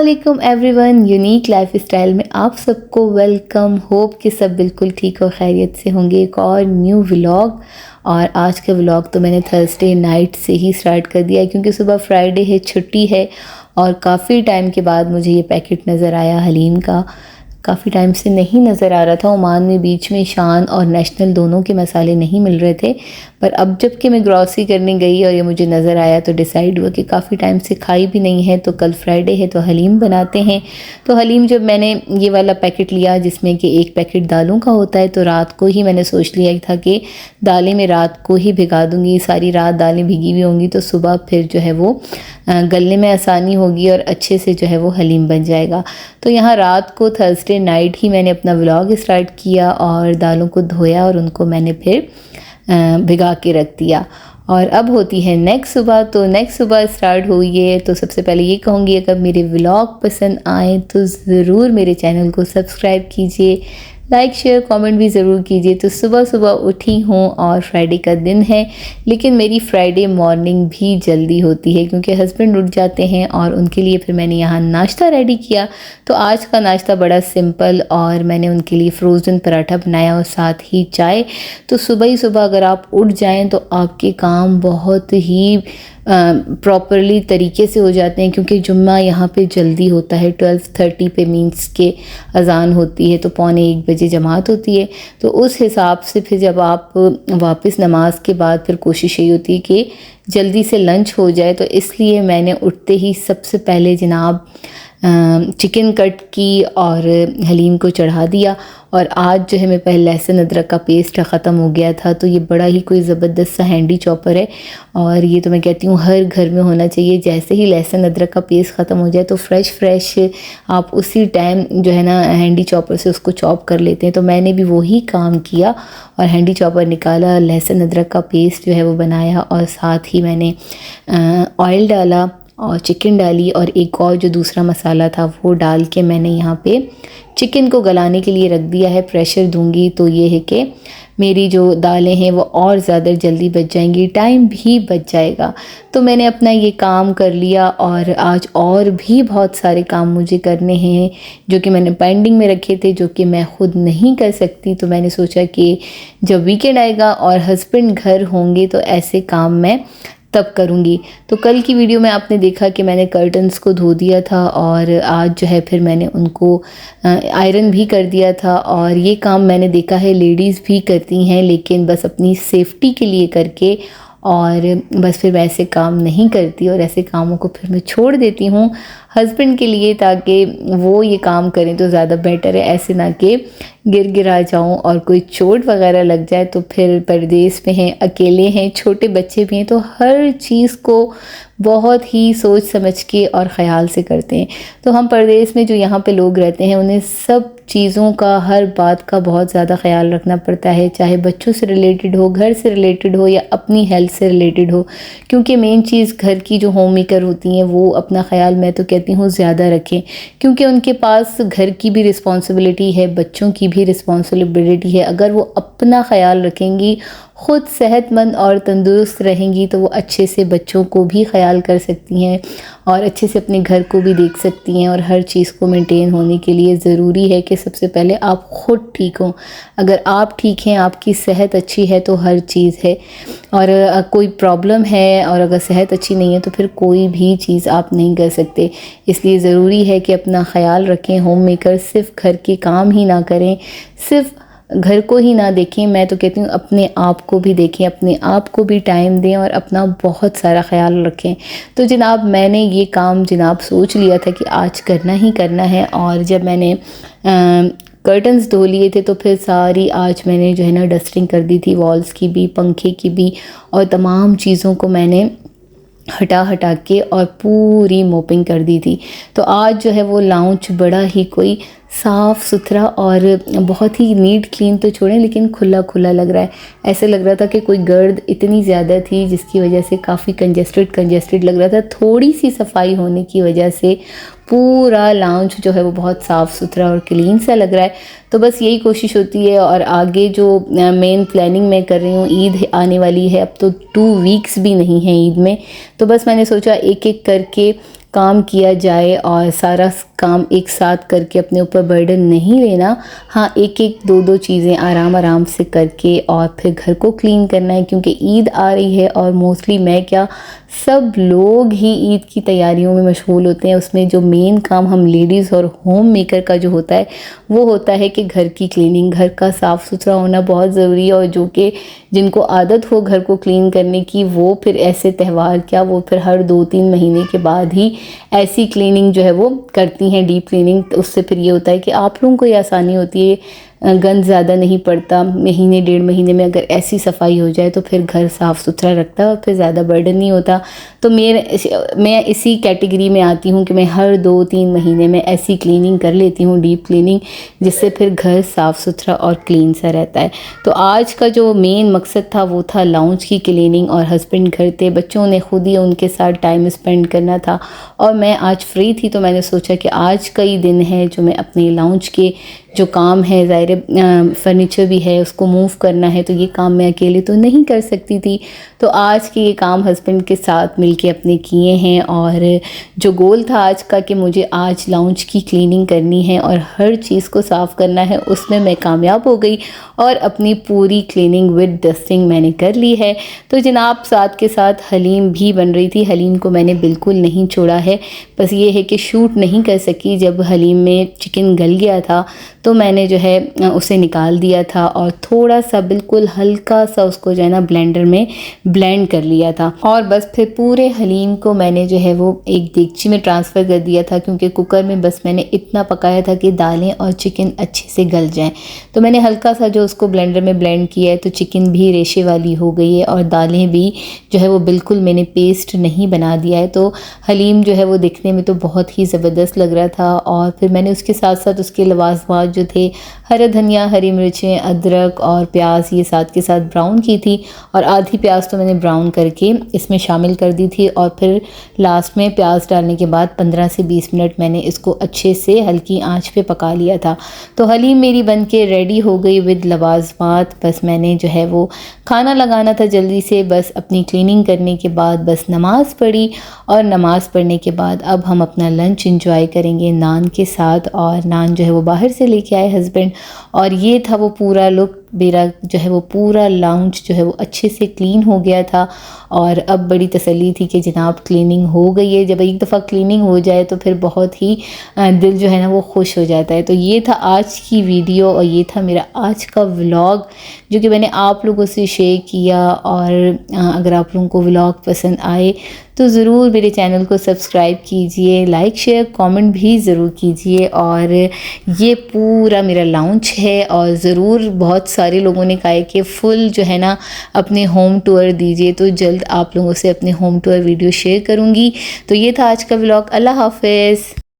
अस्सलामुअलैकुम everyone, unique life style में आप सबको वेलकम। होप कि सब बिल्कुल ठीक और खैरियत से होंगे। एक और न्यू व्लॉग। और आज का व्लॉग तो मैंने थर्सडे नाइट से ही स्टार्ट कर दिया है क्योंकि सुबह फ्राइडे है, छुट्टी है। और काफ़ी टाइम के बाद मुझे ये पैकेट नज़र आया हलीम का। काफ़ी टाइम से नहीं नज़र आ रहा था। ओमान में बीच में शान और नेशनल दोनों के मसाले नहीं मिल रहे थे, पर अब जब कि मैं ग्रॉसरी करने गई और ये मुझे नज़र आया तो डिसाइड हुआ कि काफ़ी टाइम से खाई भी नहीं है, तो कल फ्राइडे है तो हलीम बनाते हैं। तो हलीम जब मैंने ये वाला पैकेट लिया जिसमें कि एक पैकेट दालों का होता है, तो रात को ही मैंने सोच लिया था कि दालें मैं रात को ही भिगा दूँगी। सारी रात दालें भिगी हुई होंगी तो सुबह फिर जो है वो गलने में आसानी होगी और अच्छे से जो है वो हलीम बन जाएगा। तो यहाँ रात को थर्सडे नाइट ही मैंने अपना व्लॉग स्टार्ट किया और दालों को धोया और उनको मैंने फिर भिगा के रख दिया। और अब होती है नेक्स्ट सुबह। तो नेक्स्ट सुबह स्टार्ट हुई है। तो सबसे पहले ये कहूँगी, अगर मेरे व्लॉग पसंद आए तो ज़रूर मेरे चैनल को सब्सक्राइब कीजिए, लाइक शेयर कमेंट भी ज़रूर कीजिए। तो सुबह सुबह उठी हूँ और फ्राइडे का दिन है, लेकिन मेरी फ्राइडे मॉर्निंग भी जल्दी होती है क्योंकि हस्बैंड उठ जाते हैं और उनके लिए फिर मैंने यहाँ नाश्ता रेडी किया। तो आज का नाश्ता बड़ा सिंपल और मैंने उनके लिए फ्रोज़न पराठा बनाया और साथ ही चाय। तो सुबह ही सुबह अगर आप उठ जाएं तो आपके काम बहुत ही प्रॉपरली तरीके से हो जाते हैं क्योंकि जुम्मा यहाँ पे जल्दी होता है। 12:30 पे मीन्स के अज़ान होती है तो 12:45 बजे जमात होती है। तो उस हिसाब से फिर जब आप वापस नमाज के बाद फिर कोशिश यही होती है कि जल्दी से लंच हो जाए। तो इसलिए मैंने उठते ही सबसे पहले जनाब चिकन कट की और हलीम को चढ़ा दिया। और आज जो है मेरे पास लहसुन अदरक का पेस्ट ख़त्म हो गया था, तो ये बड़ा ही कोई ज़बरदस्त सा हैंडी चॉपर है और ये तो मैं कहती हूँ हर घर में होना चाहिए। जैसे ही लहसुन अदरक का पेस्ट ख़त्म हो जाए तो फ्रेश आप उसी टाइम जो है ना हैंडी चॉपर से उसको चॉप कर लेते हैं। तो मैंने भी वही काम किया और हैंडी चॉपर निकाला, लहसुन अदरक का पेस्ट जो है वो बनाया और साथ ही मैंने ऑयल डाला और चिकन डाली और एक और जो दूसरा मसाला था वो डाल के मैंने यहाँ पे चिकन को गलाने के लिए रख दिया है। प्रेशर दूंगी तो ये है कि मेरी जो दालें हैं वो और ज़्यादा जल्दी बच जाएंगी, टाइम भी बच जाएगा। तो मैंने अपना ये काम कर लिया और आज और भी बहुत सारे काम मुझे करने हैं जो कि मैंने पेंडिंग में रखे थे, जो कि मैं ख़ुद नहीं कर सकती। तो मैंने सोचा कि जब वीकेंड आएगा और हस्बैंड घर होंगे तो ऐसे काम मैं तब करूँगी। तो कल की वीडियो में आपने देखा कि मैंने कर्टन्स को धो दिया था और आज जो है फिर मैंने उनको आयरन भी कर दिया था। और ये काम मैंने देखा है लेडीज़ भी करती हैं, लेकिन बस अपनी सेफ्टी के लिए करके और बस फिर मैं ऐसे काम नहीं करती और ऐसे कामों को फिर मैं छोड़ देती हूँ हस्बैंड के लिए, ताकि वो ये काम करें तो ज़्यादा बेटर है। ऐसे ना कि गिरा जाऊँ और कोई चोट वगैरह लग जाए। तो फिर परदेश में हैं, अकेले हैं, छोटे बच्चे भी हैं, तो हर चीज़ को बहुत ही सोच समझ के और ख़याल से करते हैं। तो हम परदेश में जो यहाँ पे लोग रहते हैं उन्हें सब चीज़ों का, हर बात का बहुत ज़्यादा ख्याल रखना पड़ता है, चाहे बच्चों से रिलेटेड हो, घर से रिलेटेड हो या अपनी हेल्थ से रिलेटेड हो। क्योंकि मेन चीज़ घर की जो होम मेकर होती हैं वो अपना ख्याल, मैं तो कहती हूँ, ज़्यादा रखें क्योंकि उनके पास घर की भी रिस्पॉन्सिबिलिटी है, बच्चों की भी रिस्पॉन्सिबिलिटी है। अगर वो अपना ख्याल रखेंगी, ख़ुद सेहतमंद और तंदुरुस्त रहेंगी तो वो अच्छे से बच्चों को भी ख्याल कर सकती हैं और अच्छे से अपने घर को भी देख सकती हैं। और हर चीज़ को मेंटेन होने के लिए ज़रूरी है कि सबसे पहले आप ख़ुद ठीक हों। अगर आप ठीक हैं, आपकी सेहत अच्छी है तो हर चीज़ है। और कोई प्रॉब्लम है और अगर सेहत अच्छी नहीं है तो फिर कोई भी चीज़ आप नहीं कर सकते। इसलिए ज़रूरी है कि अपना ख्याल रखें। होम मेकर सिर्फ घर के काम ही ना करें, सिर्फ घर को ही ना देखें, मैं तो कहती हूँ अपने आप को भी देखें, अपने आप को भी टाइम दें और अपना बहुत सारा ख्याल रखें। तो जनाब मैंने ये काम जनाब सोच लिया था कि आज करना ही करना है। और जब मैंने कर्टन्स धो लिए थे तो फिर सारी आज मैंने जो है ना डस्टिंग कर दी थी, वॉल्स की भी, पंखे की भी, और तमाम चीज़ों को मैंने हटा के और पूरी मोपिंग कर दी थी। तो आज जो है वो लाउंज बड़ा ही कोई साफ़ सुथरा और बहुत ही नीट क्लीन तो छोड़ें, लेकिन खुला खुला लग रहा है। ऐसे लग रहा था कि कोई गर्द इतनी ज़्यादा थी जिसकी वजह से काफ़ी कंजेस्टेड लग रहा था। थोड़ी सी सफाई होने की वजह से पूरा लाउंज जो है वो बहुत साफ़ सुथरा और क्लीन सा लग रहा है। तो बस यही कोशिश होती है। और आगे जो मेन प्लानिंग मैं कर रही हूँ, ईद आने वाली है, अब तो 2 वीक्स भी नहीं है ईद में, तो बस मैंने सोचा एक एक करके काम किया जाए और सारा काम एक साथ करके अपने ऊपर बर्डन नहीं लेना। हाँ, एक एक दो दो चीज़ें आराम आराम से करके और फिर घर को क्लीन करना है, क्योंकि ईद आ रही है और मोस्टली मैं क्या सब लोग ही ईद की तैयारियों में मशगूल होते हैं। उसमें जो मेन काम हम लेडीज़ और होम मेकर का जो होता है वो होता है कि घर की क्लीनिंग, घर का साफ़ सुथरा होना बहुत ज़रूरी है। और जो कि जिनको आदत हो घर को क्लीन करने की, वो फिर ऐसे त्यौहार क्या, वो फिर हर 2-3 महीने के बाद ही ऐसी क्लीनिंग जो है वो करती हैं, डीप क्लीनिंग। तो उससे फिर ये होता है कि आप लोगों को ये आसानी होती है, गंद ज़्यादा नहीं पड़ता। महीने 1.5 महीने में अगर ऐसी सफाई हो जाए तो फिर घर साफ़ सुथरा रखता है और फिर ज़्यादा बर्डन नहीं होता। तो मैं इसी कैटेगरी में आती हूँ कि मैं हर 2-3 महीने में ऐसी क्लीनिंग कर लेती हूँ, डीप क्लीनिंग, जिससे फिर घर साफ़ सुथरा और क्लीन सा रहता है। तो आज का जो मेन मकसद था वो था लाउंज की क्लीनिंग। और हस्बैंड घर थे, बच्चों ने खुद ही उनके साथ टाइम स्पेंड करना था और मैं आज फ्री थी, तो मैंने सोचा कि आज का ही दिन है जो मैं अपने लाउंज के जो काम है, ज़ाहिर फर्नीचर भी है उसको मूव करना है, तो ये काम मैं अकेले तो नहीं कर सकती थी। तो आज के ये काम हस्बैंड के साथ मिलके अपने किए हैं। और जो गोल था आज का कि मुझे आज लाउंज की क्लीनिंग करनी है और हर चीज़ को साफ़ करना है, उसमें मैं कामयाब हो गई और अपनी पूरी क्लीनिंग विद डस्टिंग मैंने कर ली है। तो जनाब साथ के साथ हलीम भी बन रही थी, हलीम को मैंने बिल्कुल नहीं छोड़ा है। बस ये है कि शूट नहीं कर सकी, जब हलीम में चिकन गल गया था तो मैंने जो है उसे निकाल दिया था और थोड़ा सा बिल्कुल हल्का सा उसको जो है ना ब्लेंडर में ब्लेंड कर लिया था। और बस फिर पूरे हलीम को मैंने जो है वो एक देगची में ट्रांसफ़र कर दिया था, क्योंकि कुकर में बस मैंने इतना पकाया था कि दालें और चिकन अच्छे से गल जाएं। तो मैंने हल्का सा जो उसको ब्लेंडर में ब्लेंड किया है, तो चिकन भी रेशे वाली हो गई है और दालें भी जो है वो बिल्कुल मैंने पेस्ट नहीं बना दिया है। तो हलीम जो है वो दिखने में तो बहुत ही ज़बरदस्त लग रहा था। और फिर मैंने उसके साथ साथ उसके लवाजमात जो थे, हरा धनिया, हरी मिर्चें, अदरक और प्याज, ये साथ के साथ ब्राउन की थी और आधी प्याज तो मैंने ब्राउन करके इसमें शामिल कर दी थी। और फिर लास्ट में प्याज डालने के बाद 15 से 20 मिनट मैंने इसको अच्छे से हल्की आंच पे पका लिया था। तो हलीम मेरी बन के रेडी हो गई विद लवाजमात। बस मैंने जो है वो खाना लगाना था जल्दी से, बस अपनी क्लीनिंग करने के बाद बस नमाज़ पढ़ी और नमाज़ पढ़ने के बाद अब हम अपना लंच एंजॉय करेंगे नान के साथ। और नान जो है वो बाहर से लेके आए हस्बैंड। और ये था वो पूरा लुक, मेरा जो है वो पूरा लाउंज जो है वो अच्छे से क्लीन हो गया था। और अब बड़ी तसल्ली थी कि जनाब क्लीनिंग हो गई है। जब एक दफ़ा क्लीनिंग हो जाए तो फिर बहुत ही दिल जो है ना वो खुश हो जाता है। तो ये था आज की वीडियो और ये था मेरा आज का व्लॉग जो कि मैंने आप लोगों से शेयर किया। और अगर आप लोगों को व्लॉग पसंद आए तो ज़रूर मेरे चैनल को सब्सक्राइब कीजिए, लाइक शेयर कमेंट भी ज़रूर कीजिए। और ये पूरा मेरा लाउंज है और ज़रूर बहुत सारे लोगों ने कहा है कि फुल जो है ना अपने होम टूर दीजिए, तो जल्द आप लोगों से अपने होम टूर वीडियो शेयर करूँगी। तो ये था आज का व्लॉग। अल्लाह हाफ़िज़।